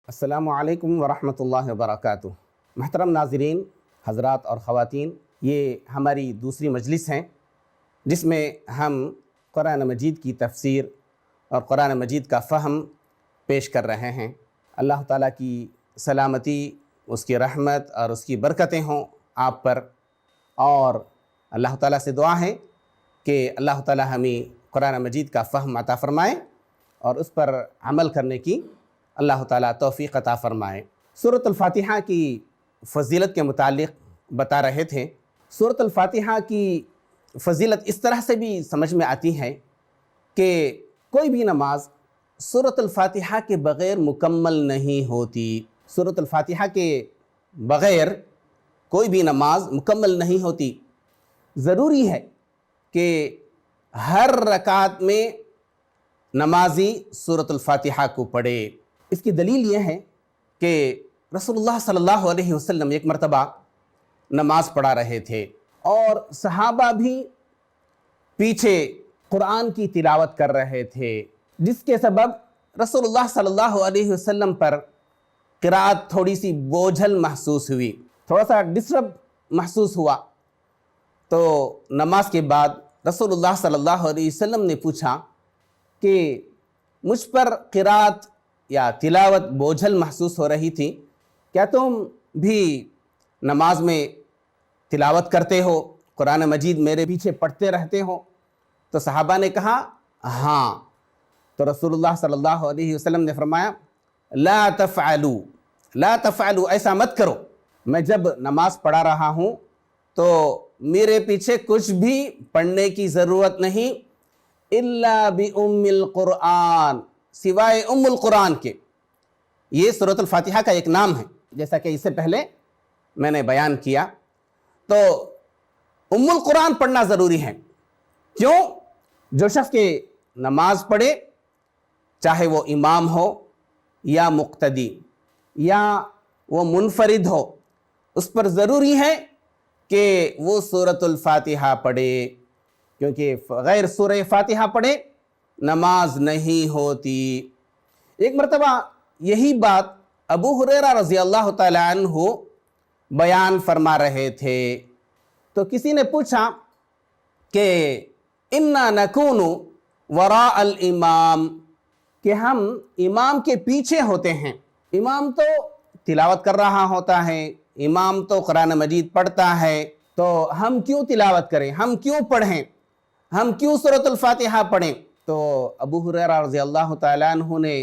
السلام علیکم ورحمۃ اللہ وبرکاتہ۔ محترم ناظرین حضرات اور خواتین، یہ ہماری دوسری مجلس ہیں جس میں ہم قرآن مجید کی تفسیر اور قرآن مجید کا فہم پیش کر رہے ہیں۔ اللہ تعالیٰ کی سلامتی، اس کی رحمت اور اس کی برکتیں ہوں آپ پر، اور اللہ تعالیٰ سے دعا ہے کہ اللہ تعالیٰ ہمیں قرآن مجید کا فہم عطا فرمائے اور اس پر عمل کرنے کی اللہ تعالیٰ توفیق عطا فرمائے۔ سورۃ الفاتحہ کی فضیلت کے متعلق بتا رہے تھے۔ سورۃ الفاتحہ کی فضیلت اس طرح سے بھی سمجھ میں آتی ہے کہ کوئی بھی نماز سورۃ الفاتحہ کے بغیر مکمل نہیں ہوتی۔ سورۃ الفاتحہ کے بغیر کوئی بھی نماز مکمل نہیں ہوتی۔ ضروری ہے کہ ہر رکعت میں نمازی سورۃ الفاتحہ کو پڑھے۔ اس کی دلیل یہ ہے کہ رسول اللہ صلی اللہ علیہ وسلم ایک مرتبہ نماز پڑھا رہے تھے اور صحابہ بھی پیچھے قرآن کی تلاوت کر رہے تھے، جس کے سبب رسول اللہ صلی اللہ علیہ وسلم پر قرأت تھوڑی سی بوجھل محسوس ہوئی، تھوڑا سا ڈسٹرب محسوس ہوا۔ تو نماز کے بعد رسول اللہ صلی اللہ علیہ وسلم نے پوچھا کہ مجھ پر قرأت یا تلاوت بوجھل محسوس ہو رہی تھی، کیا تم بھی نماز میں تلاوت کرتے ہو، قرآن مجید میرے پیچھے پڑھتے رہتے ہو؟ تو صحابہ نے کہا ہاں۔ تو رسول اللہ صلی اللہ علیہ وسلم نے فرمایا لا تفعلوا، ایسا مت کرو، میں جب نماز پڑھا رہا ہوں تو میرے پیچھے کچھ بھی پڑھنے کی ضرورت نہیں، الا بأم القرآن، سوائے ام القرآن کے۔ یہ سورۃ الفاتحہ کا ایک نام ہے، جیسا کہ اس سے پہلے میں نے بیان کیا۔ تو ام القرآن پڑھنا ضروری ہے۔ کیوں؟ جو شخص کے نماز پڑھے، چاہے وہ امام ہو یا مقتدی یا وہ منفرد ہو، اس پر ضروری ہے کہ وہ سورۃ الفاتحہ پڑھے، کیونکہ غیر سورہ فاتحہ پڑھے نماز نہیں ہوتی۔ ایک مرتبہ یہی بات ابو ہریرہ رضی اللہ تعالی عنہ بیان فرما رہے تھے، تو کسی نے پوچھا کہ انا نکون وراء الامام، کہ ہم امام کے پیچھے ہوتے ہیں، امام تو تلاوت کر رہا ہوتا ہے، امام تو قرآن مجید پڑھتا ہے، تو ہم کیوں تلاوت کریں، ہم کیوں پڑھیں، ہم کیوں سورۃ الفاتحہ پڑھیں؟ تو ابو ہریرہ رضی اللہ تعالیٰ عنہ نے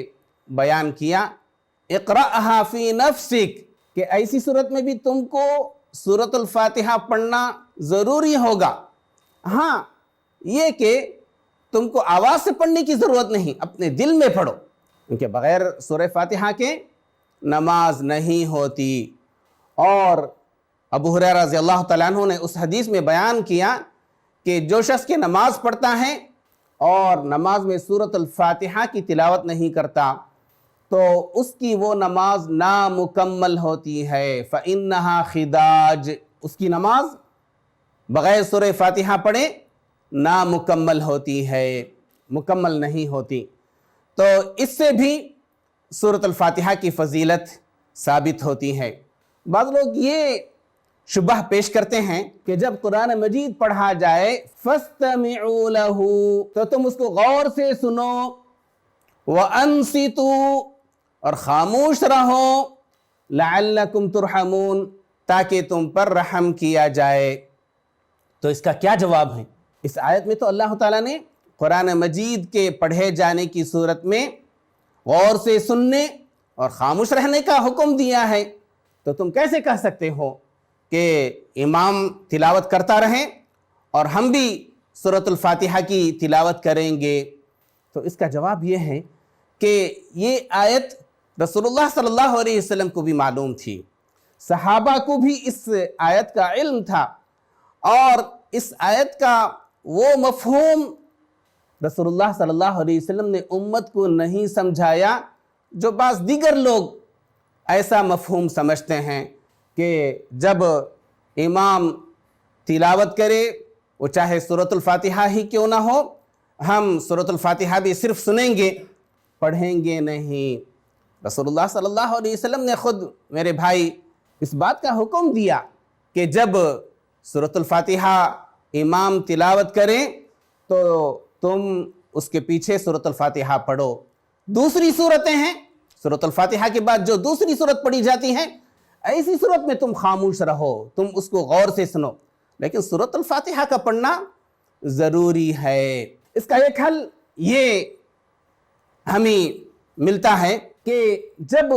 بیان کیا اقرأها فی نفسک، کہ ایسی صورت میں بھی تم کو سورۃ الفاتحہ پڑھنا ضروری ہوگا۔ ہاں، یہ کہ تم کو آواز سے پڑھنے کی ضرورت نہیں، اپنے دل میں پڑھو، کیونکہ بغیر سورہ فاتحہ کے نماز نہیں ہوتی۔ اور ابو ہریرہ رضی اللہ تعالیٰ عنہ نے اس حدیث میں بیان کیا کہ جو شخص کے نماز پڑھتا ہے اور نماز میں سورۃ الفاتحہ کی تلاوت نہیں کرتا تو اس کی وہ نماز نامکمل ہوتی ہے، فَإِنَّهَا خِدَاج، اس کی نماز بغیر سورہ فاتحہ پڑھے نامکمل ہوتی ہے، مکمل نہیں ہوتی۔ تو اس سے بھی سورۃ الفاتحہ کی فضیلت ثابت ہوتی ہے۔ بعض لوگ یہ شبہ پیش کرتے ہیں کہ جب قرآن مجید پڑھا جائے فَاسْتَمِعُوا لَهُ، تو تم اس کو غور سے سنو، وَأَنصِتُوا، اور خاموش رہو، لَعَلَّكُمْ تُرْحَمُونَ، تاکہ تم پر رحم کیا جائے۔ تو اس کا کیا جواب ہے؟ اس آیت میں تو اللہ تعالیٰ نے قرآن مجید کے پڑھے جانے کی صورت میں غور سے سننے اور خاموش رہنے کا حکم دیا ہے، تو تم کیسے کہہ سکتے ہو کہ امام تلاوت کرتا رہیں اور ہم بھی سورۃ الفاتحہ کی تلاوت کریں گے؟ تو اس کا جواب یہ ہے کہ یہ آیت رسول اللہ صلی اللہ علیہ وسلم کو بھی معلوم تھی، صحابہ کو بھی اس آیت کا علم تھا، اور اس آیت کا وہ مفہوم رسول اللہ صلی اللہ علیہ وسلم نے امت کو نہیں سمجھایا جو بعض دیگر لوگ ایسا مفہوم سمجھتے ہیں کہ جب امام تلاوت کرے، وہ چاہے سورۃ الفاتحہ ہی کیوں نہ ہو، ہم سورۃ الفاتحہ بھی صرف سنیں گے، پڑھیں گے نہیں۔ رسول اللہ صلی اللہ علیہ وسلم نے خود میرے بھائی اس بات کا حکم دیا کہ جب سورۃ الفاتحہ امام تلاوت کریں تو تم اس کے پیچھے سورۃ الفاتحہ پڑھو۔ دوسری صورتیں ہیں سورۃ الفاتحہ کے بعد جو دوسری صورت پڑھی جاتی ہیں، ایسی صورت میں تم خاموش رہو، تم اس کو غور سے سنو، لیکن سورۃ الفاتحہ کا پڑھنا ضروری ہے۔ اس کا ایک حل یہ ہمیں ملتا ہے کہ جب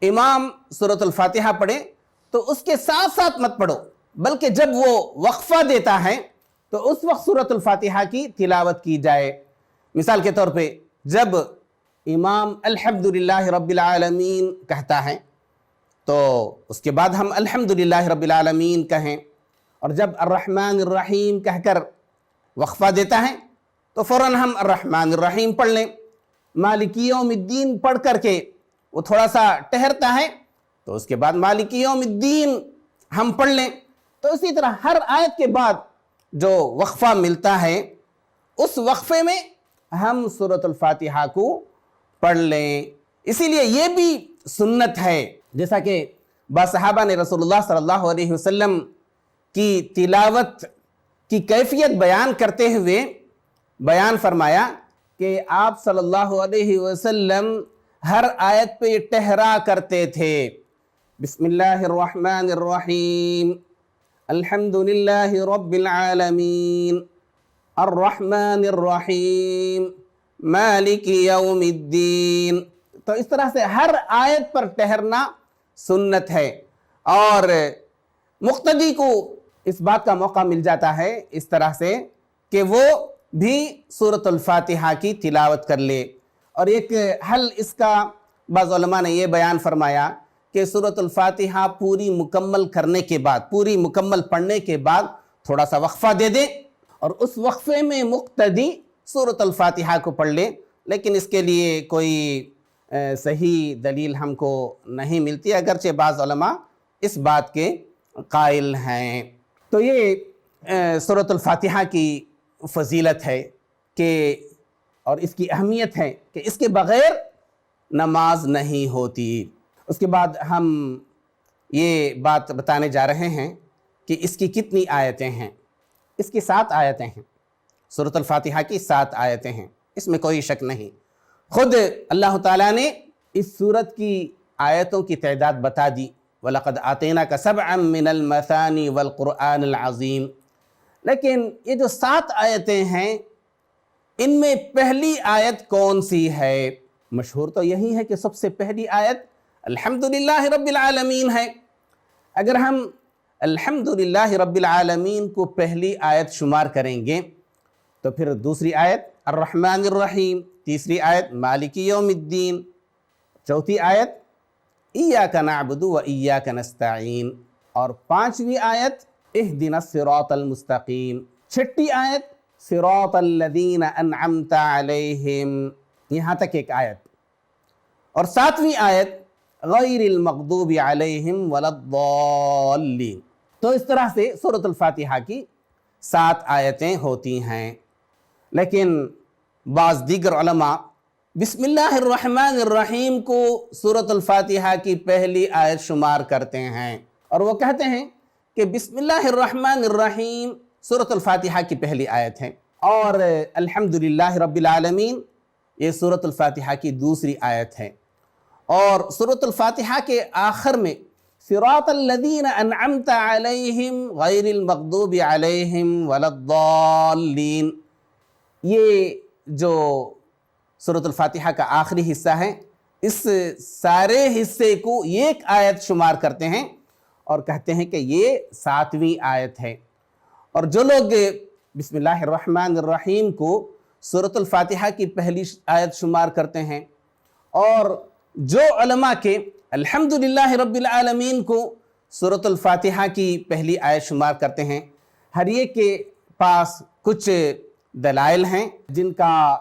امام سورۃ الفاتحہ پڑھے تو اس کے ساتھ ساتھ مت پڑھو، بلکہ جب وہ وقفہ دیتا ہے تو اس وقت سورۃ الفاتحہ کی تلاوت کی جائے۔ مثال کے طور پہ جب امام الحمدللہ رب العالمین کہتا ہے تو اس کے بعد ہم الحمدللہ رب العالمین کہیں، اور جب الرحمن الرحیم کہہ کر وقفہ دیتا ہے تو فوراً ہم الرحمن الرحیم پڑھ لیں۔ مالکی یوم الدین پڑھ کر کے وہ تھوڑا سا ٹہرتا ہے تو اس کے بعد مالکی یوم الدین ہم پڑھ لیں۔ تو اسی طرح ہر آیت کے بعد جو وقفہ ملتا ہے اس وقفے میں ہم سورۃ الفاتحہ کو پڑھ لیں۔ اسی لیے یہ بھی سنت ہے، جیسا کہ بعض صحابہ نے رسول اللہ صلی اللہ علیہ وسلم کی تلاوت کی کیفیت بیان کرتے ہوئے بیان فرمایا کہ آپ صلی اللہ علیہ وسلم ہر آیت پہ ٹہرا کرتے تھے۔ بسم اللہ الرحمن الرحیم، الحمدللہ رب العالمین، الرحمن الرحیم، مالک یوم الدین۔ تو اس طرح سے ہر آیت پر ٹہرنا سنت ہے، اور مقتدی کو اس بات کا موقع مل جاتا ہے اس طرح سے کہ وہ بھی سورۃ الفاتحہ کی تلاوت کر لے۔ اور ایک حل اس کا بعض علماء نے یہ بیان فرمایا کہ سورۃ الفاتحہ پوری مکمل کرنے کے بعد، پوری مکمل پڑھنے کے بعد تھوڑا سا وقفہ دے دے، اور اس وقفے میں مقتدی سورۃ الفاتحہ کو پڑھ لے، لیکن اس کے لیے کوئی صحیح دلیل ہم کو نہیں ملتی، اگرچہ بعض علماء اس بات کے قائل ہیں۔ تو یہ سورۃ الفاتحہ کی فضیلت ہے کہ اور اس کی اہمیت ہے کہ اس کے بغیر نماز نہیں ہوتی۔ اس کے بعد ہم یہ بات بتانے جا رہے ہیں کہ اس کی کتنی آیتیں ہیں۔ اس کی 7 آیتیں ہیں، سورۃ الفاتحہ کی 7 آیتیں ہیں، اس میں کوئی شک نہیں۔ خود اللہ تعالیٰ نے اس سورت کی آیتوں کی تعداد بتا دی، وَلَقَدْ آتَيْنَاكَ سَبْعًا مِّنَ الْمَثَانِي وَالْقُرْآنِ الْعَظِيمِ۔ لیکن یہ جو 7 آیتیں ہیں، ان میں پہلی آیت کون سی ہے؟ مشہور تو یہی ہے کہ سب سے پہلی آیت الحمدللہ رب العالمین ہے۔ اگر ہم الحمدللہ رب العالمین کو پہلی آیت شمار کریں گے تو پھر دوسری آیت الرحمن الرحیم، تیسری آیت مالک یوم الدین، چوتھی آیت ایاک نعبد و ایاک نستعین، اور 5ویں آیت اہدنا الصراط المستقیم، 6ٹھی آیت صراط الذین انعمت علیہم، یہاں تک ایک آیت، اور 7ویں آیت غیر المغضوب علیہم ولا الضالین۔ تو اس طرح سے سورۃ الفاتحہ کی 7 آیتیں ہوتی ہیں۔ لیکن بعض دیگر علماء بسم اللہ الرحمن الرحیم کو سورۃ الفاتحہ کی پہلی آیت شمار کرتے ہیں، اور وہ کہتے ہیں کہ بسم اللہ الرحمن الرحیم سورۃ الفاتحہ کی پہلی آیت ہے، اور الحمدللہ رب العالمین یہ سورۃ الفاتحہ کی دوسری آیت ہے، اور سورۃ الفاتحہ کے آخر میں صراط الذین انعمت علیہم غیر المغضوب علیہم ولا الضالین، یہ جو سورۃ الفاتحہ کا آخری حصہ ہے، اس سارے حصے کو ایک آیت شمار کرتے ہیں اور کہتے ہیں کہ یہ 7ویں آیت ہے۔ اور جو لوگ بسم اللہ الرحمن الرحیم کو سورۃ الفاتحہ کی پہلی آیت شمار کرتے ہیں، اور جو علماء کے الحمدللہ رب العالمین کو سورۃ الفاتحہ کی پہلی آیت شمار کرتے ہیں، ہر ایک کے پاس کچھ دلائل ہیں جن کا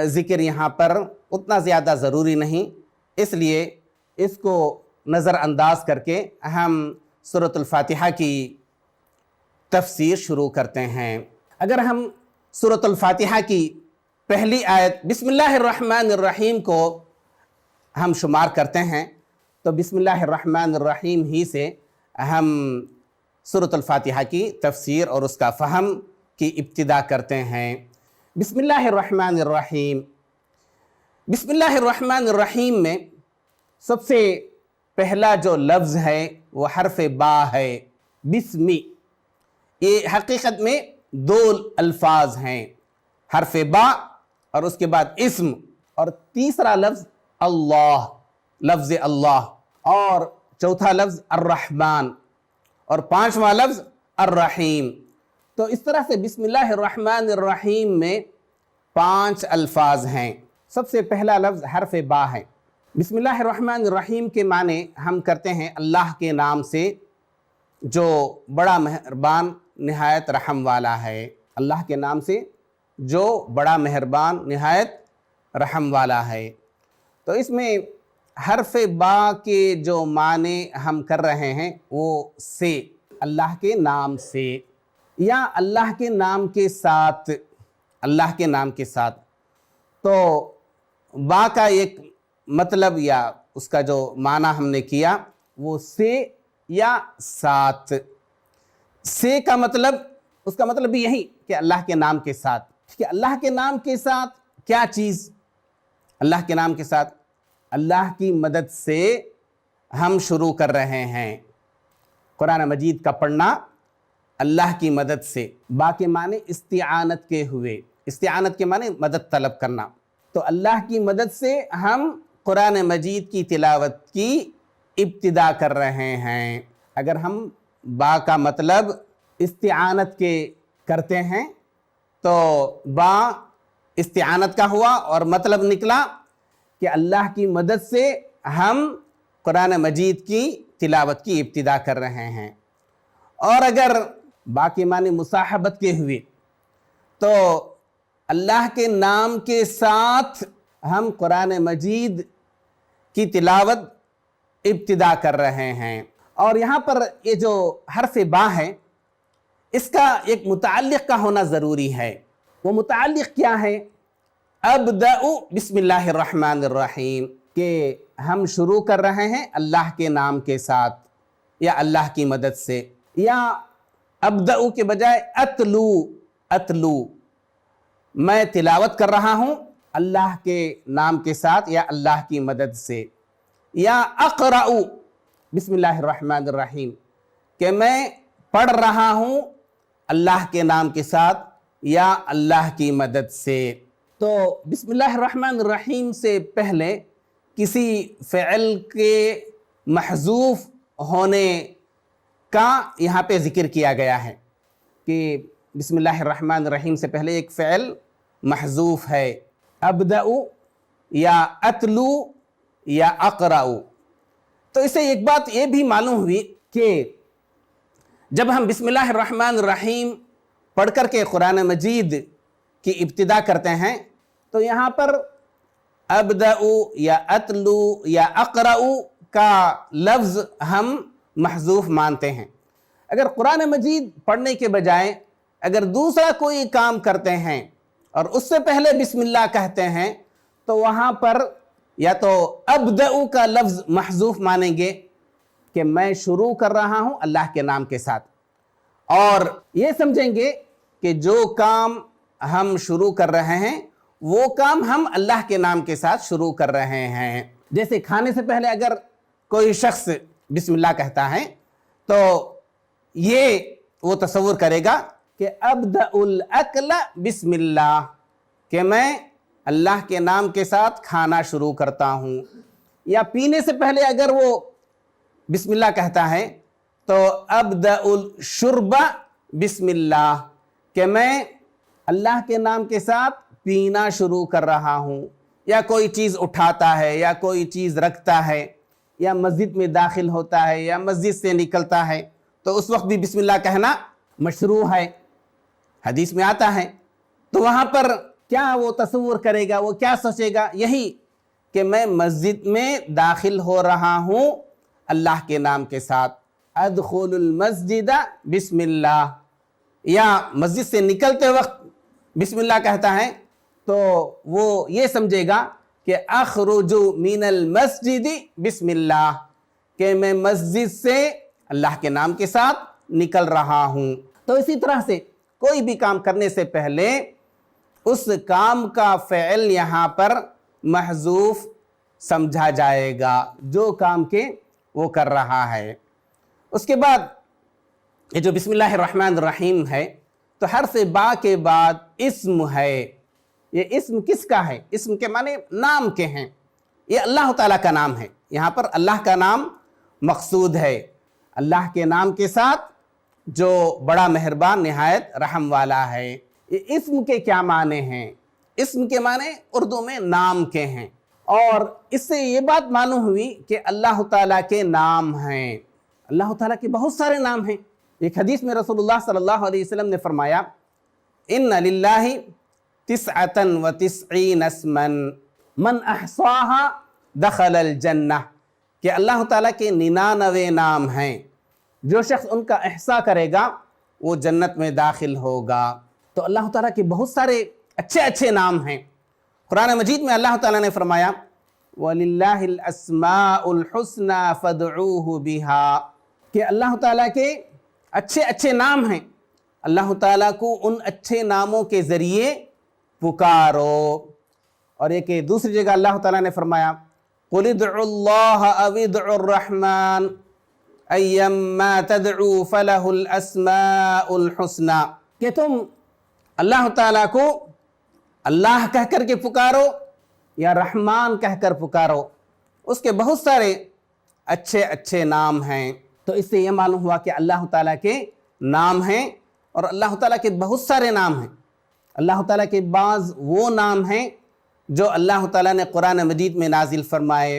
ذکر یہاں پر اتنا زیادہ ضروری نہیں، اس لیے اس کو نظر انداز کر کے ہم سورۃ الفاتحہ کی تفسیر شروع کرتے ہیں۔ اگر ہم سورۃ الفاتحہ کی پہلی آیت بسم اللہ الرحمن الرحیم کو ہم شمار کرتے ہیں تو بسم اللہ الرحمن الرحیم ہی سے ہم سورۃ الفاتحہ کی تفسیر اور اس کا فہم کی ابتدا کرتے ہیں۔ بسم اللہ الرحمن الرحیم، بسم اللہ الرحمن الرحیم میں سب سے پہلا جو لفظ ہے وہ حرف با ہے، بسمی۔ یہ حقیقت میں دو الفاظ ہیں، حرف با اور اس کے بعد اسم، اور تیسرا لفظ اللہ، لفظ اللہ، اور چوتھا لفظ الرحمن، اور پانچواں لفظ الرحیم۔ تو اس طرح سے بسم اللہ الرحمن الرحیم میں 5 الفاظ ہیں۔ سب سے پہلا لفظ حرف با ہے۔ بسم اللہ الرحمن الرحیم کے معنی ہم کرتے ہیں اللہ کے نام سے جو بڑا مہربان نہایت رحم والا ہے، اللہ کے نام سے جو بڑا مہربان نہایت رحم والا ہے۔ تو اس میں حرف با کے جو معنی ہم کر رہے ہیں وہ سے، اللہ کے نام سے یا اللہ کے نام کے ساتھ، اللہ کے نام کے ساتھ۔ تو با کا ایک مطلب یا اس کا جو معنی ہم نے کیا وہ سے یا ساتھ۔ سے کا مطلب، اس کا مطلب بھی یہی کہ اللہ کے نام کے ساتھ۔ کہ اللہ کے نام کے ساتھ کیا چیز؟ اللہ کے نام کے ساتھ اللہ کی مدد سے ہم شروع کر رہے ہیں قرآن مجید کا پڑھنا، اللہ کی مدد سے۔ با کے معنی استعانت کے ہوئے، استعانت کے معنی مدد طلب کرنا۔ تو اللہ کی مدد سے ہم قرآن مجید کی تلاوت کی ابتدا کر رہے ہیں۔ اگر ہم با کا مطلب استعانت کے کرتے ہیں تو با استعانت کا ہوا اور مطلب نکلا کہ اللہ کی مدد سے ہم قرآن مجید کی تلاوت کی ابتدا کر رہے ہیں۔ اور اگر با کے معنی مصاحبت کے ہوئے تو اللہ کے نام کے ساتھ ہم قرآن مجید کی تلاوت ابتدا کر رہے ہیں۔ اور یہاں پر یہ جو حرف با ہے اس کا ایک متعلق کا ہونا ضروری ہے۔ وہ متعلق کیا ہے؟ ابدأ بسم اللہ الرحمن الرحیم، کہ ہم شروع کر رہے ہیں اللہ کے نام کے ساتھ یا اللہ کی مدد سے، یا ابدأ کے بجائے اتلو، اتلو، میں تلاوت کر رہا ہوں اللہ کے نام کے ساتھ یا اللہ کی مدد سے، یا اقرأ بسم اللہ الرحمن الرحیم، کہ میں پڑھ رہا ہوں اللہ کے نام کے ساتھ یا اللہ کی مدد سے۔ تو بسم اللہ الرحمن الرحیم سے پہلے کسی فعل کے محذوف ہونے کا یہاں پہ ذکر کیا گیا ہے کہ بسم اللہ الرحمن الرحیم سے پہلے ایک فعل محذوف ہے، ابدأ یا اتلو یا اقرأ۔ تو اس سے ایک بات یہ بھی معلوم ہوئی کہ جب ہم بسم اللہ الرحمن الرحیم پڑھ کر کے قرآن مجید کی ابتدا کرتے ہیں تو یہاں پر ابدأ یا اتلو یا اقرأ کا لفظ ہم محذوف مانتے ہیں۔ اگر قرآن مجید پڑھنے کے بجائے اگر دوسرا کوئی کام کرتے ہیں اور اس سے پہلے بسم اللہ کہتے ہیں تو وہاں پر یا تو ابدأ کا لفظ محذوف مانیں گے کہ میں شروع کر رہا ہوں اللہ کے نام کے ساتھ، اور یہ سمجھیں گے کہ جو کام ہم شروع کر رہے ہیں وہ کام ہم اللہ کے نام کے ساتھ شروع کر رہے ہیں۔ جیسے کھانے سے پہلے اگر کوئی شخص بسم اللہ کہتا ہے تو یہ وہ تصور کرے گا کہ ابدأ الاکل بسم اللہ، کہ میں اللہ کے نام کے ساتھ کھانا شروع کرتا ہوں۔ یا پینے سے پہلے اگر وہ بسم اللہ کہتا ہے تو ابدأ الشرب بسم اللہ، کہ میں اللہ کے نام کے ساتھ پینا شروع کر رہا ہوں۔ یا کوئی چیز اٹھاتا ہے یا کوئی چیز رکھتا ہے یا مسجد میں داخل ہوتا ہے یا مسجد سے نکلتا ہے تو اس وقت بھی بسم اللہ کہنا مشروع ہے، حدیث میں آتا ہے۔ تو وہاں پر کیا وہ تصور کرے گا، وہ کیا سوچے گا؟ یہی کہ میں مسجد میں داخل ہو رہا ہوں اللہ کے نام کے ساتھ، ادخل المسجد بسم اللہ، یا مسجد سے نکلتے وقت بسم اللہ کہتا ہے تو وہ یہ سمجھے گا کہ اخرج من المسجد بسم اللہ، کہ میں مسجد سے اللہ کے نام کے ساتھ نکل رہا ہوں۔ تو اسی طرح سے کوئی بھی کام کرنے سے پہلے اس کام کا فعل یہاں پر محذوف سمجھا جائے گا، جو کام کے وہ کر رہا ہے۔ اس کے بعد یہ جو بسم اللہ الرحمن الرحیم ہے، تو حرف با کے بعد اسم ہے۔ یہ اسم کس کا ہے؟ اسم کے معنی نام کے ہیں، یہ اللہ تعالیٰ کا نام ہے۔ یہاں پر اللہ کا نام مقصود ہے، اللہ کے نام کے ساتھ جو بڑا مہربان نہایت رحم والا ہے۔ یہ اسم کے کیا معنی ہیں؟ اسم کے معنی اردو میں نام کے ہیں، اور اس سے یہ بات معلوم ہوئی کہ اللہ تعالیٰ کے نام ہیں۔ اللہ تعالیٰ کے بہت سارے نام ہیں۔ ایک حدیث میں رسول اللہ صلی اللہ علیہ وسلم نے فرمایا، ان للہ 99 اسما من احصاها دخل الجنہ، کہ اللہ تعالیٰ کے 99 نام ہیں، جو شخص ان کا احصاء کرے گا وہ جنت میں داخل ہوگا۔ تو اللہ تعالیٰ کے بہت سارے اچھے اچھے نام ہیں۔ قرآن مجید میں اللہ تعالیٰ نے فرمایا وَلِلَّهِ الْأَسْمَاءُ الْحُسْنَى فَادْعُوهُ بِهَا، کہ اللہ تعالیٰ کے اچھے اچھے نام ہیں، اللہ تعالیٰ کو ان اچھے ناموں کے ذریعے پکارو۔ اور ایک دوسری جگہ اللہ تعالیٰ نے فرمایا قُلِ ادْعُوا اللَّهَ أَوِ ادْعُوا الرَّحْمَنَ أَيَّمَّا تَدْعُوا فَلَهُ الْأَسْمَاءُ الْحُسْنَى، کہ تم اللہ تعالیٰ کو اللہ کہہ کر کے پکارو یا رحمان کہہ کر پکارو، اس کے بہت سارے اچھے اچھے نام ہیں۔ تو اس سے یہ معلوم ہوا کہ اللہ تعالیٰ کے نام ہیں، اور اللہ تعالیٰ کے بہت سارے نام ہیں۔ اللہ تعالیٰ کے بعض وہ نام ہیں جو اللہ تعالیٰ نے قرآن مجید میں نازل فرمائے،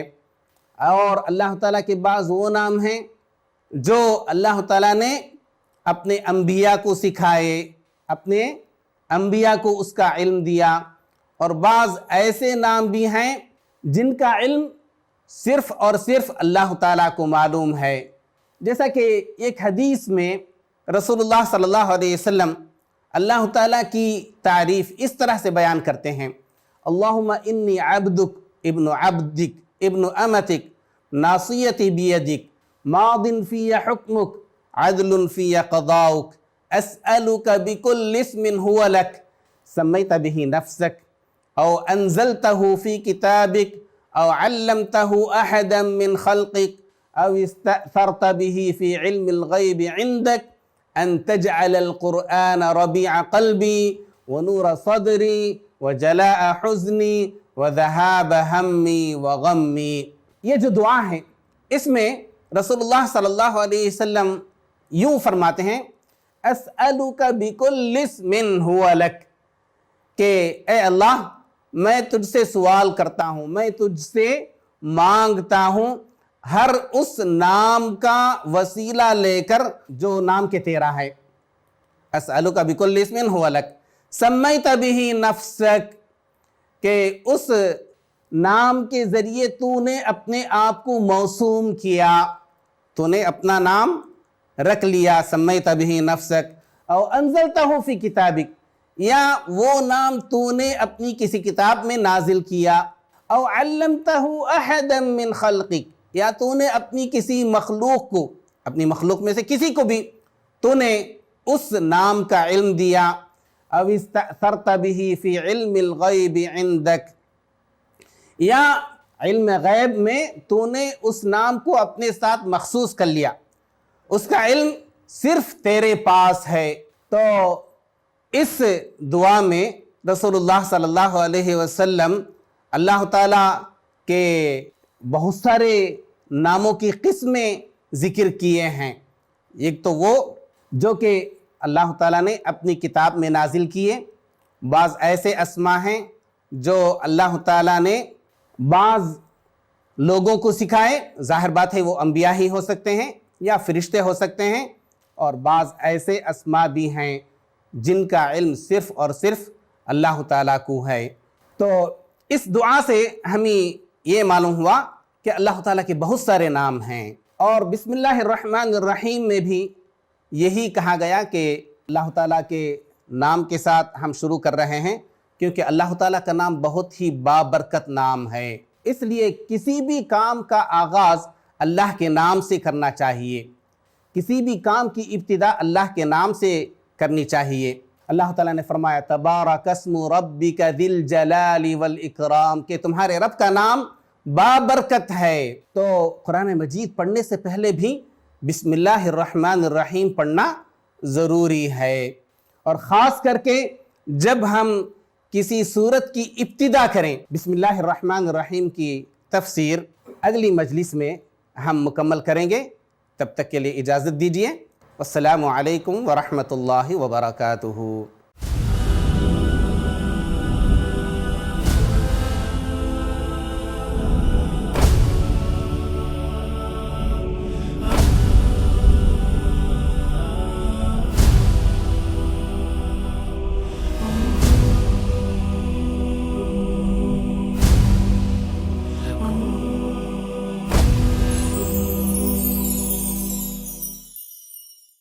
اور اللہ تعالیٰ کے بعض وہ نام ہیں جو اللہ تعالیٰ نے اپنے انبیاء کو سکھائے، اپنے انبیاء کو اس کا علم دیا، اور بعض ایسے نام بھی ہیں جن کا علم صرف اور صرف اللہ تعالیٰ کو معلوم ہے۔ جیسا کہ ایک حدیث میں رسول اللہ صلی اللہ علیہ وسلم اللہ تعالیٰ کی تعریف اس طرح سے بیان کرتے ہیں، اللہم انی عبدک ابن عبدک ابن امتک ناصیتی بیدک ماض فی حکمک عدل فی قضاؤک اسألک بکل اسم هو لک سمیت به نفسک او انزلتہ فی کتابک او علمتہ احدا من خلقک او استأثرت به فی علم الغیب عندک ان تجعل القرآن ربیع قلبی ونور صدری وجلاء حزنی وذہاب ہمی وغمی۔ یہ جو دعا ہے اس میں رسول اللہ صلی اللہ علیہ وسلم یوں فرماتے ہیں اسألک بکل اسم هو لک، کہ اے اللہ میں تجھ سے سوال کرتا ہوں، میں تجھ سے مانگتا ہوں ہر اس نام کا وسیلہ لے کر جو نام کے تیرا ہے۔ اسألک بکل اسم هو لک سمیت به نفسک، کہ اس نام کے ذریعے تو نے اپنے آپ کو موسوم کیا، تو نے اپنا نام رکھ لیا، سمیت به نفسک، او انزلتہ فی کتابک، یا وہ نام تو نے اپنی کسی کتاب میں نازل کیا، او علمتہ احدا من خلقک، یا تو نے اپنی کسی مخلوق کو، اپنی مخلوق میں سے کسی کو بھی تو نے اس نام کا علم دیا، او استأثرت به فی علم الغیب عندک، یا علم غیب میں تو نے اس نام کو اپنے ساتھ مخصوص کر لیا، اس کا علم صرف تیرے پاس ہے۔ تو اس دعا میں رسول اللہ صلی اللہ علیہ وسلم اللہ تعالیٰ کے بہت سارے ناموں کی قسمیں ذکر کیے ہیں۔ ایک تو وہ جو کہ اللہ تعالیٰ نے اپنی کتاب میں نازل کیے، بعض ایسے اسما ہیں جو اللہ تعالیٰ نے بعض لوگوں کو سکھائے، ظاہر بات ہے وہ انبیاء ہی ہو سکتے ہیں یا فرشتے ہو سکتے ہیں، اور بعض ایسے اسما بھی ہیں جن کا علم صرف اور صرف اللہ تعالیٰ کو ہے۔ تو اس دعا سے ہمیں یہ معلوم ہوا کہ اللہ تعالیٰ کے بہت سارے نام ہیں، اور بسم اللہ الرحمن الرحیم میں بھی یہی کہا گیا کہ اللہ تعالیٰ کے نام کے ساتھ ہم شروع کر رہے ہیں، کیونکہ اللہ تعالیٰ کا نام بہت ہی بابرکت نام ہے، اس لیے کسی بھی کام کا آغاز اللہ کے نام سے کرنا چاہیے، کسی بھی کام کی ابتدا اللہ کے نام سے کرنی چاہیے۔ اللہ تعالیٰ نے فرمایا تبارک اسم ربک ذی الجلال والاکرام، کہ تمہارے رب کا نام بابرکت ہے۔ تو قرآن مجید پڑھنے سے پہلے بھی بسم اللہ الرحمن الرحیم پڑھنا ضروری ہے، اور خاص کر کے جب ہم کسی سورت کی ابتدا کریں۔ بسم اللہ الرحمن الرحیم کی تفسیر اگلی مجلس میں ہم مکمل کریں گے، تب تک کے لیے اجازت دیجیے۔ السلام علیکم ورحمۃ اللہ وبرکاتہ۔